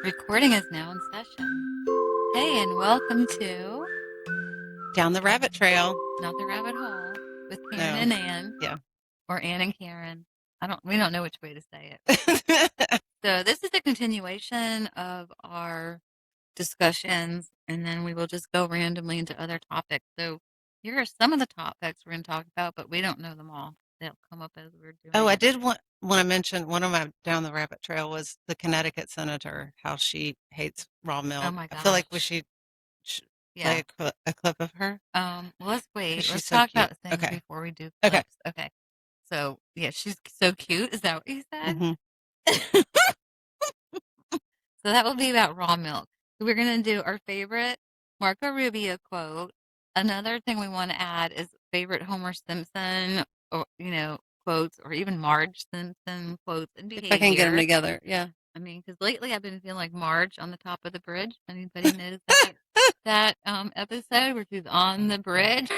Recording is now in session. Hey, and welcome to Down the rabbit trail. Not the Rabbit Hole with Karen No. and Ann, Yeah. or Ann and Kerin. We don't know which way to say it. So this is a continuation of our discussions, and then we will just go randomly into other topics. So here are some of the topics we're going to talk about, but we don't know them all. They'll come up as we're doing Oh, I it. did want to mention one of my down the rabbit trail was the Connecticut senator, how she hates raw milk. Oh my I feel like we gosh. should Yeah. play a clip of her. Well, let's wait. 'Cause Let's she's so talk cute. about things Okay. before we do Okay. clips. Okay. So, yeah, she's so cute. Is that what you said? Mhm. So that will be about raw milk. So we're going to do our favorite Marco Rubio quote. Another thing we want to add is favorite Homer Simpson or, quotes, or even Marge Simpson quotes and If I can get them behavior. together. Yeah. I mean, because lately I've been feeling like Marge on the top of the bridge. Anybody knows that episode where she's on the bridge?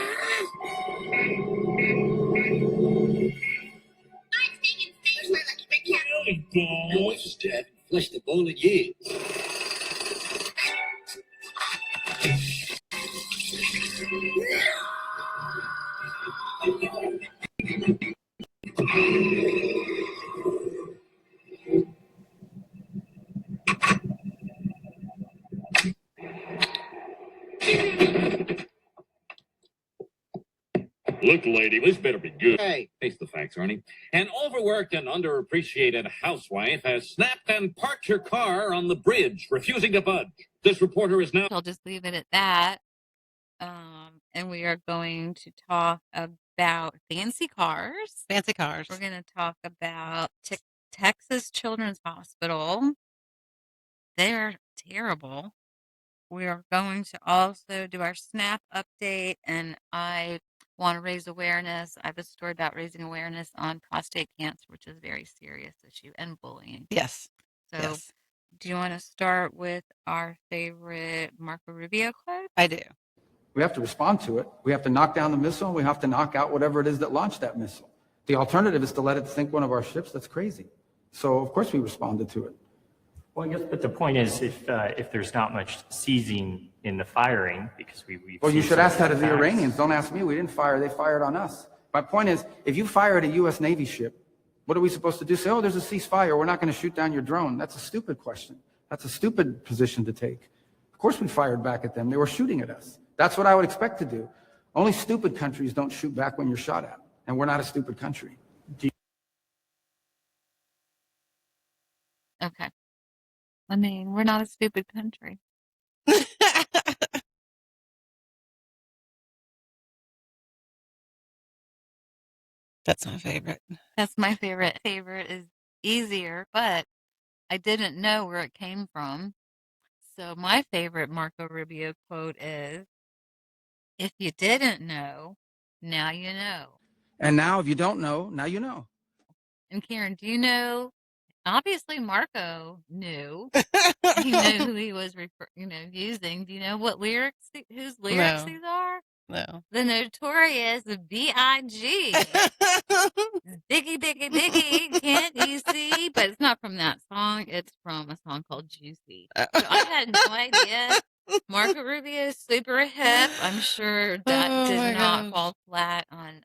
Your wife is dead. Flushed the bone in years. Look, lady, this better be good. Hey, face the facts, Ernie. An overworked and underappreciated housewife has snapped and parked her car on the bridge, refusing to budge. This reporter is now. I'll just leave it at that. And we are going to talk about fancy cars. Fancy cars. We're going to talk about Texas Children's Hospital. They're terrible. We are going to also do our SNAP update, and I want to raise awareness. I have a story about raising awareness on prostate cancer, which is a very serious issue, and bullying. Yes. So, Yes. do you want to start with our favorite Marco Rubio quote? I do. We have to respond to it. We have to knock down the missile, and we have to knock out whatever it is that launched that missile. The alternative is to let it sink one of our ships. That's crazy. So, of course, we responded to it. Well, I guess, but the point is, if there's not much seizing in the firing, because we've Well, you seen should some ask that of the attacks. Iranians. Don't ask me. We didn't fire. They fired on us. My point is, if you fire at a U.S. Navy ship, what are we supposed to do? Say, oh, there's a ceasefire. We're not going to shoot down your drone. That's a stupid question. That's a stupid position to take. Of course we fired back at them. They were shooting at us. That's what I would expect to do. Only stupid countries don't shoot back when you're shot at. And we're not a stupid country. Okay. I mean, we're not a stupid country. That's my favorite. That's my favorite. Favorite is easier, but I didn't know where it came from. So my favorite Marco Rubio quote is, if you didn't know, now you know. And now, if you don't know, now you know. And Karen, do you know? Obviously, Marco knew. He knew who he was, using. Do you know what lyrics? Whose lyrics No. these are? No. The notorious B.I.G. Biggie, biggie, biggie, can't you see? But it's not from that song. It's from a song called Juicy. So I had no idea. Marco Rubio is super hip. I'm sure that Oh did my not gosh. fall flat on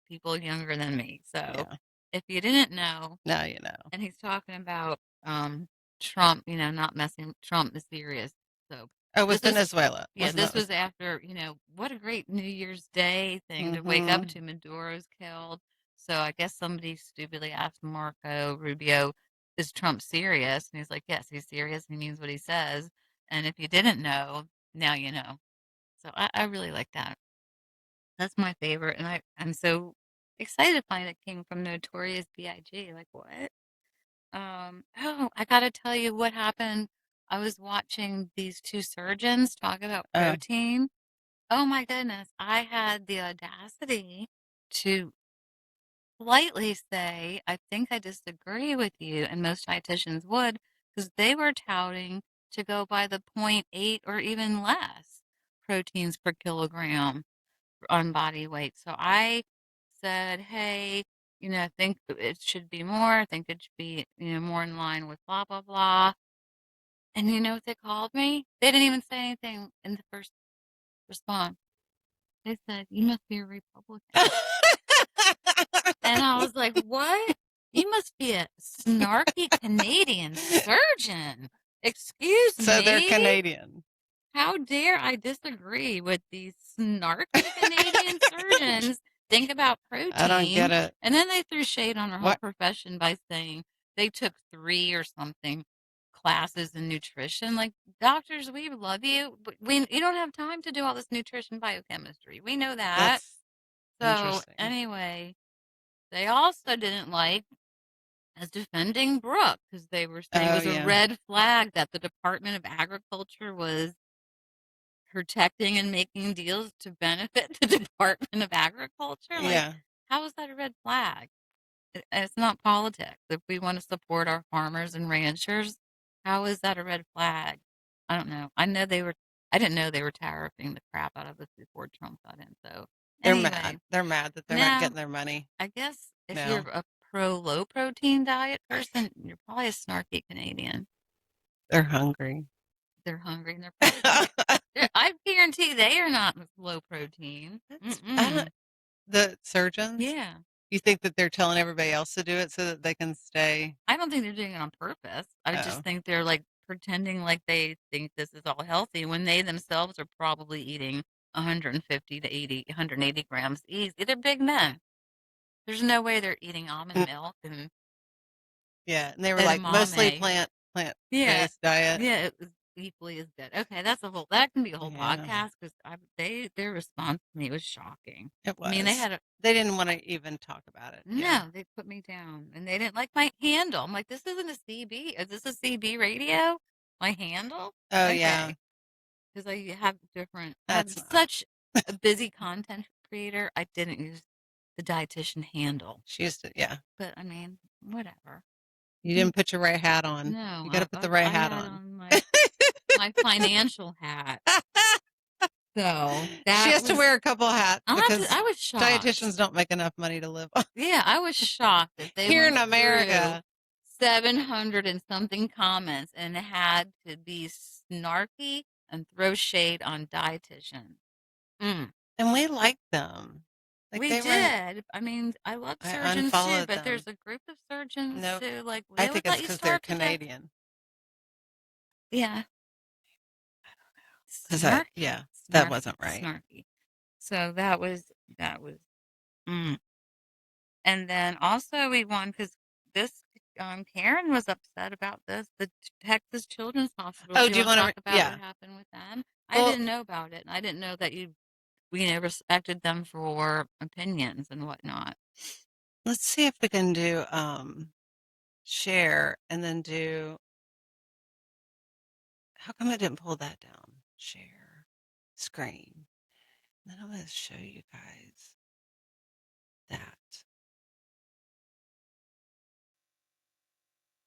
people younger than me. So Yeah. if you didn't know, Now you know. and he's talking about Trump, not messing. Trump is serious. So Oh, it was this was- Venezuela. yeah, Wasn't this that- was after, what a great New Year's Day thing to wake up Mhm. to. Maduro's killed. So I guess somebody stupidly asked Marco Rubio, is Trump serious? And he's like, yes, he's serious. He means what he says. And if you didn't know, now you know. So I really like that. That's my favorite. And I'm so excited to find it came from Notorious B.I.G. Like, what? Oh, I got to tell you what happened. I was watching these two surgeons talk about Oh. protein. Oh my goodness. I had the audacity to politely say, I think I disagree with you, and most dietitians would, because they were touting to go by the 0.8 or even less proteins per kilogram on body weight. So I said, hey, I think it should be more. I think it should be, more in line with blah, blah, blah. And you know what they called me? They didn't even say anything in the first response. They said, "You must be a Republican." And I was like, "What? You must be a snarky Canadian surgeon. Excuse So they're me? Canadian. How dare I disagree with these snarky Canadian surgeons think about protein?" I don't get it. And then they threw shade on our whole What? profession by saying they took 3 or something classes in nutrition. Like, doctors, we love you, but you don't have time to do all this nutrition biochemistry. We know that. That's So interesting. anyway, they also didn't like as defending Brooke because they were saying it was a red flag that the Department of Agriculture was protecting and making deals to benefit the Department of Agriculture. Like, Yeah. how is that a red flag? It's not politics. If we want to support our farmers and ranchers, how is that a red flag? I don't know. I didn't know they were tariffing the crap out of us before Trump got in. So They're anyway, mad. They're mad that they're now, not getting their money. I guess if No. you're a pro low protein diet person, you're probably a snarky Canadian. They're hungry. They're hungry and they're probably, I guarantee they are not low protein. The surgeons? Yeah. You think that they're telling everybody else to do it so that they can stay? I don't think they're doing it on purpose. I just think they're like pretending like they think this is all healthy when they themselves are probably eating 150 to 180 grams easy. They're big men. There's no way they're eating almond milk and yeah, and they were like mostly plant-based diet. Yeah, it was equally as good. Okay, that can be a whole podcast because their response to me was shocking. It was. I mean, they didn't want to even talk about it. No, Yeah. they put me down and they didn't like my handle. I'm like, this isn't a CB. Is this a CB radio? My handle? Oh, yeah. Because I have different. I'm such a busy content creator. I didn't use the dietitian handle. She used to, yeah. But I mean, whatever. You didn't put your right hat on. No, you got to put the right hat on. My financial hat. So she has to wear a couple of hats because I was shocked. Dietitians don't make enough money to live on. Yeah, I was shocked that they here in America 700 and something comments and had to be snarky and throw shade on dietitians. And we like them. Like we did. I mean, I love surgeons too, but there's a group of surgeons who like. I think it's because they're Canadian. Yeah. Because that wasn't right. Snarky. So that was. And then also we won because this Karen was upset about this. The Texas Children's Hospital. Oh, do you want to talk about what happened with them? Well, I didn't know about it. I didn't know that we respected them for opinions and whatnot. Let's see if we can do share and then do. How come I didn't pull that down? Share screen. Then I'm going to show you guys that.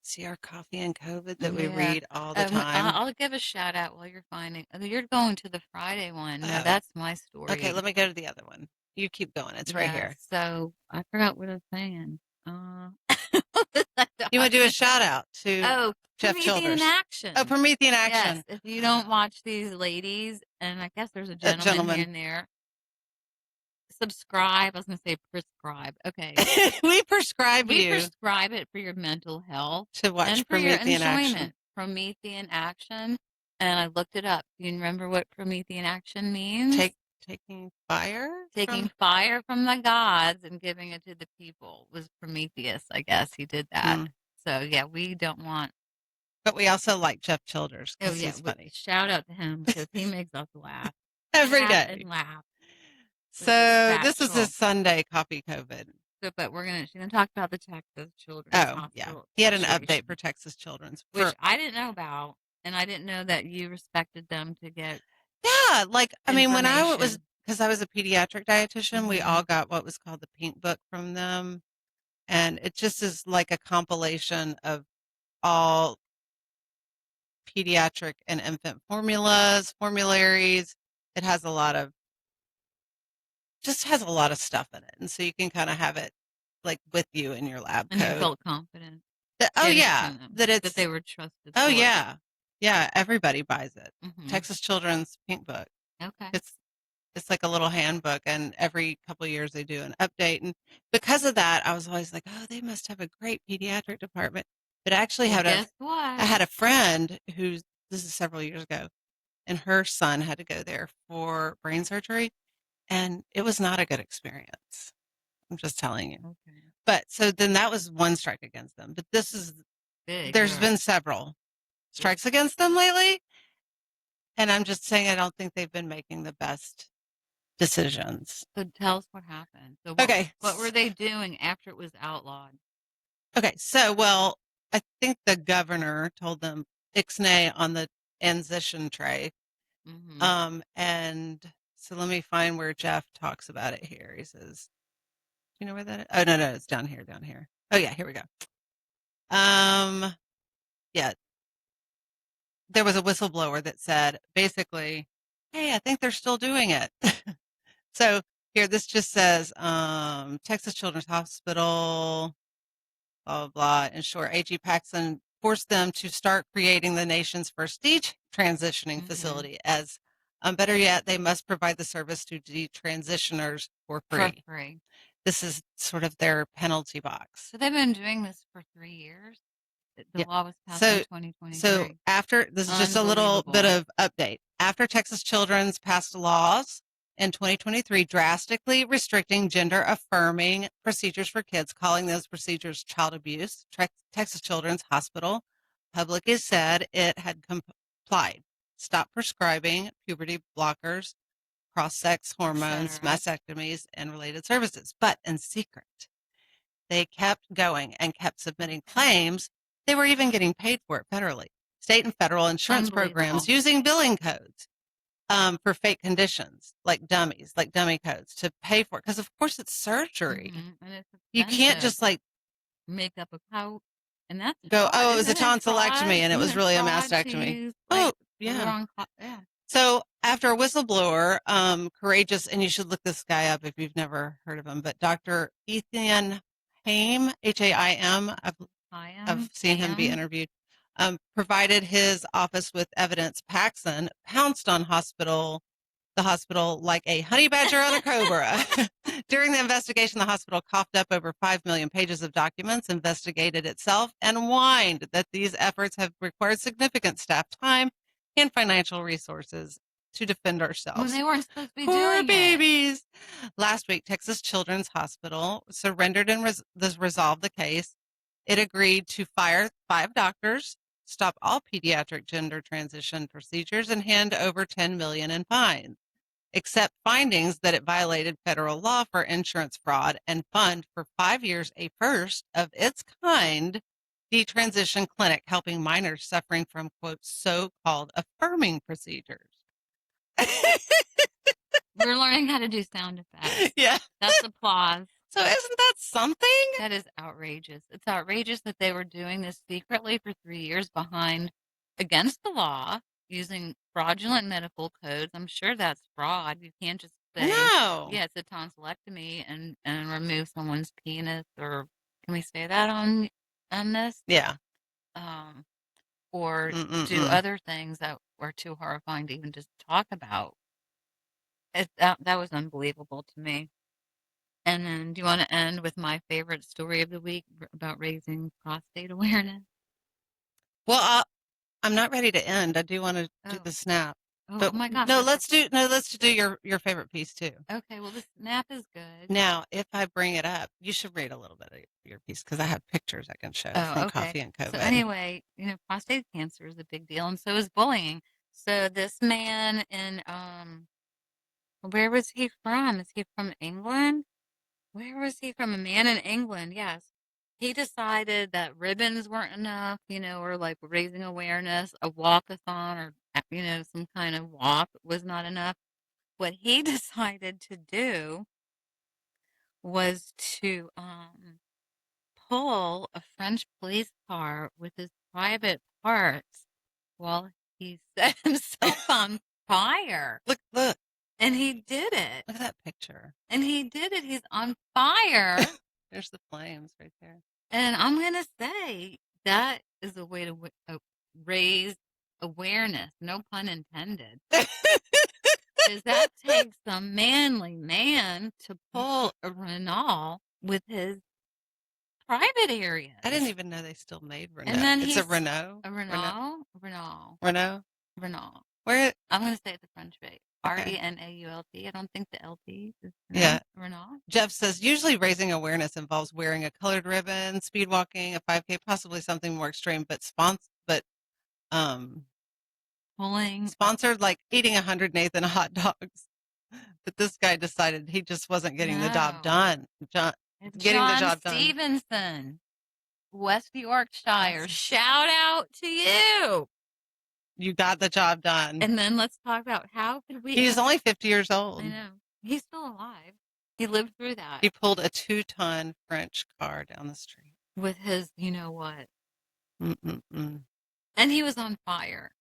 See our coffee and COVID that we read all the time. I'll give a shout out while you're finding. You're going to the Friday one. No, that's my story. Okay, let me go to the other one. You keep going. It's right here. So I forgot what I was saying. You want to do a shout out to Jeff Childers? Action. Oh, Promethean Action. Yes, if you don't watch these ladies, and I guess there's a gentleman in there. Subscribe. I was going to say prescribe. Okay. We prescribe it for your mental health. To watch and for Promethean your enjoyment. Action. Promethean Action. And I looked it up. Do you remember what Promethean Action means? Taking fire? Taking fire from the gods and giving it to the people was Prometheus, I guess. He did that. So, yeah, we don't want. But we also like Jeff Childers because he's funny. Shout out to him because he makes us laugh. Every day. And laugh. So this is a Sunday Coffee COVID. So, but she's gonna talk about the Texas Children's Hospital. Yeah. He had an update for Texas Children's. Which I didn't know about. And I didn't know that you respected them to get. Yeah. Like, I mean, when I was, because I was a pediatric dietitian, we all got what was called the Pink Book from them. And it just is like a compilation of all pediatric and infant formularies. It has a lot of stuff in it. And so you can kind of have it like with you in your lab and coat. You felt confident. That they were trusted. Oh, yeah. Yeah, everybody buys it. Mm-hmm. Texas Children's Pink Book. Okay. It's like a little handbook, and every couple of years they do an update. And because of that, I was always like, oh, they must have a great pediatric department. But I actually guess what? I had a friend this is several years ago, and her son had to go there for brain surgery, and it was not a good experience. I'm just telling you. Okay. But so then that was one strike against them. But there's been several strikes against them lately. And I'm just saying I don't think they've been making the best decisions. So tell us what happened. So what were they doing after it was outlawed? Okay, so I think the governor told them ixnay on the transition tray. Mm-hmm. And so let me find where Jeff talks about it here. He says, "Do you know where that is?" Oh no, it's down here. Oh yeah, here we go. Yeah, there was a whistleblower that said basically, "Hey, I think they're still doing it." So here, this just says Texas Children's Hospital, blah, blah, blah. In short, A.G. Paxson forced them to start creating the nation's first detransitioning facility. As better yet, they must provide the service to detransitioners for free. This is sort of their penalty box. So they've been doing this for 3 years? The law was passed in 2023. So this is just a little bit of update. After Texas Children's passed laws in 2023 drastically restricting gender-affirming procedures for kids, calling those procedures child abuse, Texas Children's Hospital publicly said it had complied, stopped prescribing puberty blockers, cross-sex hormones, mastectomies, and related services. But in secret, they kept going and kept submitting claims. They were even getting paid for it federally. State and federal insurance programs using billing codes for fake conditions, like dummies, like dummy codes to pay for it. Because, of course, it's surgery. And it's you can't just like make up a coat and that's go, oh, it was a tonsillectomy and it was really a mastectomy. Oh, yeah. So after a whistleblower, courageous, and you should look this guy up if you've never heard of him, but Dr. Ethan Haim, Haim, I've seen him be interviewed, provided his office with evidence. Paxson pounced on the hospital like a honey badger on a cobra. During the investigation, the hospital coughed up over 5 million pages of documents, investigated itself, and whined that these efforts have required significant staff time and financial resources to defend ourselves. When they weren't supposed to be Poor doing babies. Last week, Texas Children's Hospital surrendered and resolved the case. It agreed to fire 5 doctors, stop all pediatric gender transition procedures, and hand over $10 million in fines, except findings that it violated federal law for insurance fraud and fund for 5 years a first of its kind detransition clinic helping minors suffering from, quote, so-called affirming procedures. We're learning how to do sound effects. Yeah. That's applause. So isn't that something? That is outrageous. It's outrageous that they were doing this secretly for 3 years against the law, using fraudulent medical codes. I'm sure that's fraud. You can't just say, no. Yeah, it's a tonsillectomy and remove someone's penis, or can we say that on this? Yeah. Or do other things that were too horrifying to even just talk about. That was unbelievable to me. And then do you want to end with my favorite story of the week about raising prostate awareness? Well, I'm not ready to end. I do want to do the snap. Oh my gosh. Let's do your favorite piece too. Okay, well the snap is good. Now, if I bring it up, you should read a little bit of your piece because I have pictures I can show from Coffee and COVID. So anyway, prostate cancer is a big deal, and so is bullying. So this man in where was he from? Is he from England? Where was he from? A man in England, yes. He decided that ribbons weren't enough, or like raising awareness, a walkathon or, some kind of walk was not enough. What he decided to do was to pull a French police car with his private parts while he set himself on fire. Look. And he did it. Look at that picture. And he did it. He's on fire. There's the flames right there. And I'm going to say that is a way to raise awareness, no pun intended. Because that takes some manly man to pull a Renault with his private areas. I didn't even know they still made Renault. And then it's a Renault. A Renault? Renault. Renault. Renault. Where? I'm going to say it the French way. Okay. Renault. I don't think the LT is Renault. Jeff says, usually raising awareness involves wearing a colored ribbon, speed walking, a 5K, possibly something more extreme, pulling, sponsored like eating 100 Nathan hot dogs. But this guy decided he just wasn't getting the job done. Getting the job done. Stevenson, West Yorkshire. Shout out to you. You got the job done. And then let's talk about how could we. He's only 50 years old. I know. He's still alive. He lived through that. He pulled a 2-ton French car down the street. With his, you know what? Mm-mm-mm. And he was on fire.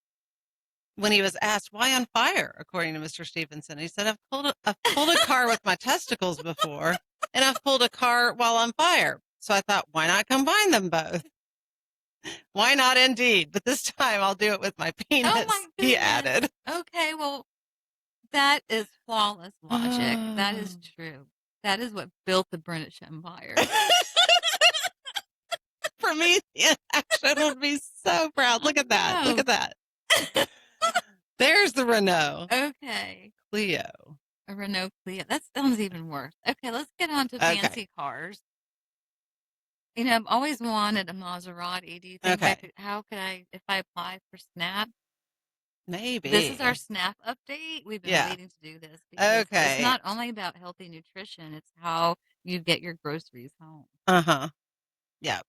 When he was asked, why on fire, according to Mr. Stevenson, he said, I've pulled a car with my testicles before, and I've pulled a car while on fire. So I thought, why not combine them both? Why not indeed? But this time I'll do it with my penis, oh my he added. Okay, well, that is flawless logic. That is true. That is what built the British Empire. For me, the action would be so proud. Look at that. Look at that. There's the Renault. Okay. Clio. A Renault Clio. That sounds even worse. Okay, let's get on to fancy cars. You know, I've always wanted a Maserati. Do you think how could I, if I apply for SNAP? Maybe. This is our SNAP update. We've been waiting to do this. Okay. It's not only about healthy nutrition, it's how you get your groceries home. Uh-huh. Yeah.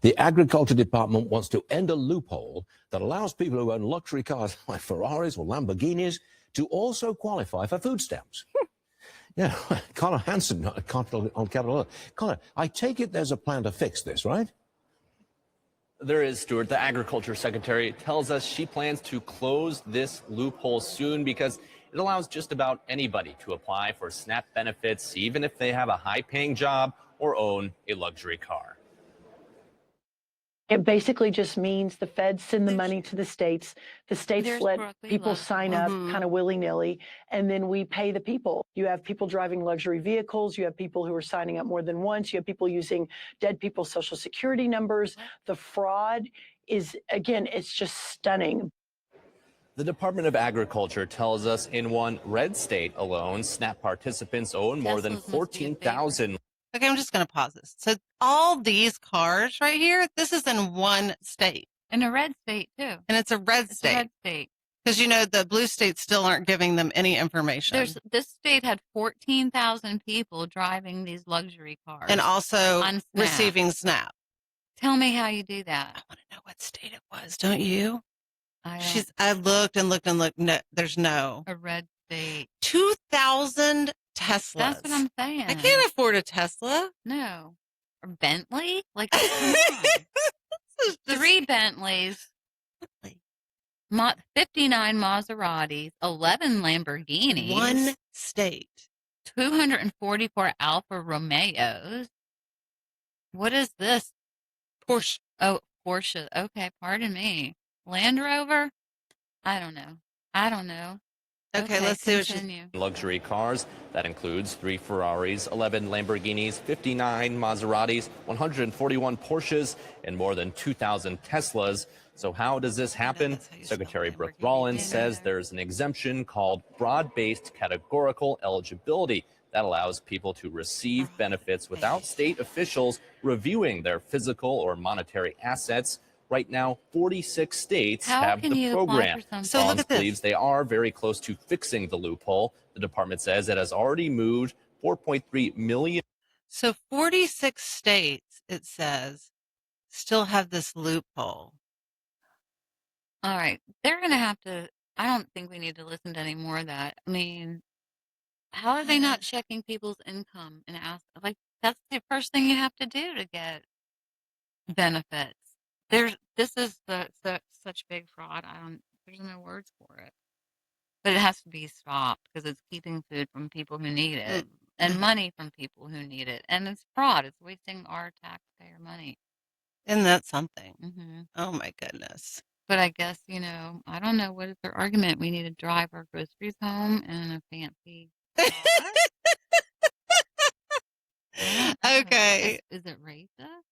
The Agriculture Department wants to end a loophole that allows people who own luxury cars like Ferraris or Lamborghinis to also qualify for food stamps. Yeah, Connor Hansen on Capitol Hill. Connor, I take it there's a plan to fix this, right? There is, Stuart. The Agriculture Secretary tells us she plans to close this loophole soon because it allows just about anybody to apply for SNAP benefits, even if they have a high-paying job or own a luxury car. It basically just means the feds send the money to the states. The states let people sign up kind of willy-nilly, and then we pay the people. You have people driving luxury vehicles. You have people who are signing up more than once. You have people using dead people's social security numbers. The fraud is, again, it's just stunning. The Department of Agriculture tells us in one red state alone, SNAP participants own more than 14,000. Okay, I'm just going to pause this. So all these cars right here, this is in one state. In a red state, too. And it's a red state. A red state. Because, you know, the blue states still aren't giving them any information. This state had 14,000 people driving these luxury cars. And also receiving SNAP. Tell me how you do that. I want to know what state it was, don't you? I looked and looked and looked. No, there's no. A red state. 2,000 Teslas. That's what I'm saying. I can't afford a Tesla. No. Or Bentley? Like, come on. 3 Bentleys. 59 Maseratis. 11 Lamborghinis. One state. 244 Alfa Romeos. What is this? Porsche. Oh, Porsche. Okay, pardon me. Land Rover? I don't know. Okay, let's see what luxury cars. That includes 3 Ferraris, 11 Lamborghinis, 59 Maseratis, 141 Porsches, and more than 2,000 Teslas. So how does this happen? Secretary Brooke Rollins says there's an exemption called broad-based categorical eligibility that allows people to receive benefits without state officials reviewing their physical or monetary assets. Right now, 46 states have the program. So look at this. Believes they are very close to fixing the loophole. The department says it has already moved 4.3 million. So 46 states, it says, still have this loophole. All right. They're going to have to, I don't think we need to listen to any more of that. I mean, how are they not checking people's income and ask, like, that's the first thing you have to do to get benefits. this is such big fraud. There's no words for it. But it has to be stopped because it's keeping food from people who need it and money from people who need it. And it's fraud. It's wasting our taxpayer money. Isn't that something? Mm-hmm. Oh, my goodness. But I guess, I don't know. What is their argument? We need to drive our groceries home in a fancy car? Okay. Is it racist?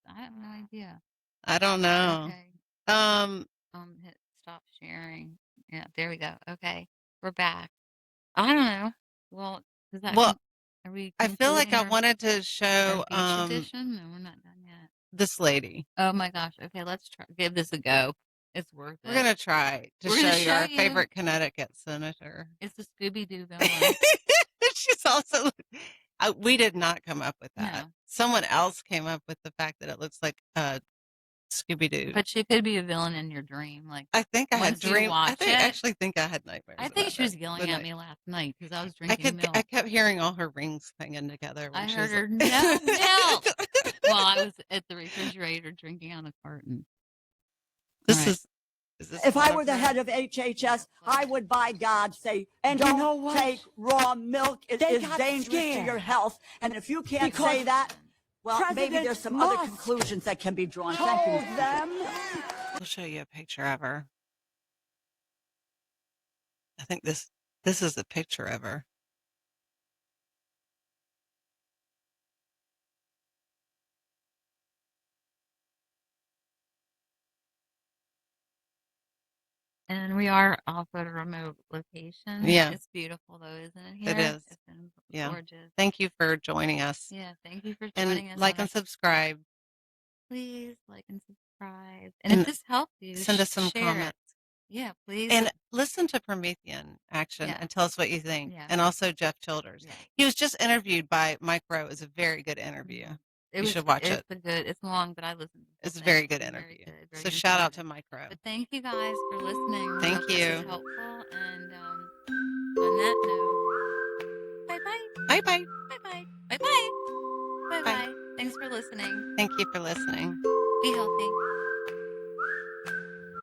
I have no idea. I don't know. Okay. Hit stop sharing. Yeah, there we go. Okay. We're back. I don't know. Well, does that are we I feel like I concluding wanted to our show beach edition? No, we're not done yet. this lady. Oh my gosh. Okay, let's give this a go. It's worth it. We're gonna try to We're show gonna you show our you. favorite Connecticut senator. It's the Scooby-Doo villain. She's also. We did not come up with that. No. Someone else came up with the fact that it looks like Scooby-Doo. But she could be a villain in your dream. Like I think I had once you dreams. watch it, actually think I had nightmares. I think about she was that yelling the at night. me last night because I was drinking milk. I kept hearing all her rings clanging together. When I she heard was her, like, no milk. While I was at the refrigerator drinking out of the carton. This Right. is this If I one were of the her? head of HHS, I would, by God, say, and You don't know what? take raw milk. It They is got dangerous to scared. your health. And if you can't Because say that, well, maybe President there's some other Musk conclusions that can be drawn. Thank you. told them. We'll show you a picture of her. I think this is a picture of her. And we are also at a remote location. Yeah. It's beautiful though, isn't it here? It is. It's been Yeah. gorgeous. Thank you for joining us. Yeah, thank you for joining And us. like and subscribe. Please like and subscribe. And And if this helped you, Send us some share comments. it. Yeah, please. And listen to Promethean Action Yeah. and tell us what you think. Yeah. And also Jeff Childers. Yeah. He was just interviewed by Mike Rowe. It was a very good interview. You should watch it. It's long, but I listened. to the It's a whole very thing. good Very interview. good, very So shout out to informative. Mike Rowe. But thank you guys for listening. Thank Hope this you. is helpful. And on that note, bye bye. Bye bye. Bye bye. Bye bye. Bye bye. Thanks for listening. Thank you for listening. Be healthy.